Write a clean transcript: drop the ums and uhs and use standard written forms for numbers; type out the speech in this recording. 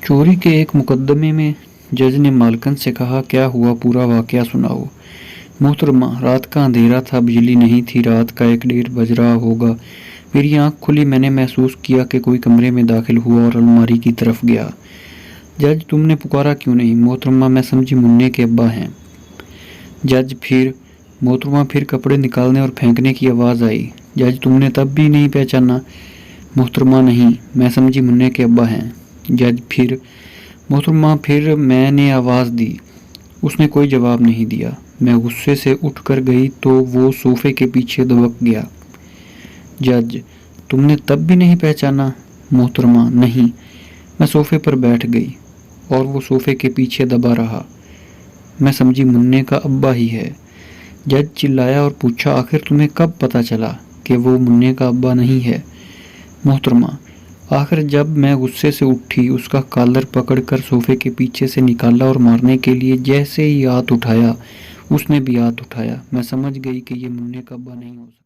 چوری کے ایک مقدمے میں جج نے مالکن سے کہا، کیا ہوا، پورا واقعہ سناؤ۔ محترمہ، رات کا اندھیرا تھا، بجلی نہیں تھی، رات کا 1:30 بج رہا ہوگا۔ میری آنکھ کھلی، میں نے محسوس کیا کہ کوئی کمرے میں داخل ہوا اور الماری کی طرف گیا۔ جج، تم نے پکارا کیوں نہیں؟ محترمہ، میں سمجھی منّے کے ابا ہیں۔ جج، پھر؟ محترمہ، پھر کپڑے نکالنے اور پھینکنے کی آواز آئی۔ جج، تم نے تب بھی نہیں پہچانا؟ محترمہ، نہیں، میں سمجھی منّے کے ابا ہیں۔ جج، پھر؟ محترمہ، پھر میں نے آواز دی، اس نے کوئی جواب نہیں دیا۔ میں غصے سے اٹھ کر گئی تو وہ صوفے کے پیچھے دبک گیا۔ جج، تم نے تب بھی نہیں پہچانا؟ محترمہ، نہیں۔ میں صوفے پر بیٹھ گئی اور وہ صوفے کے پیچھے دبا رہا۔ میں سمجھی منّے کا ابا ہی ہے۔ جج چلایا اور پوچھا، آخر تمہیں کب پتہ چلا کہ وہ منّے کا ابا نہیں ہے؟ محترمہ، آخر جب میں غصے سے اٹھی، اس کا کالر پکڑ کر صوفے کے پیچھے سے نکالا اور مارنے کے لیے جیسے ہی ہاتھ اٹھایا، اس نے بھی ہاتھ اٹھایا۔ میں سمجھ گئی کہ یہ منّے کا ابا نہیں ہو سکتا۔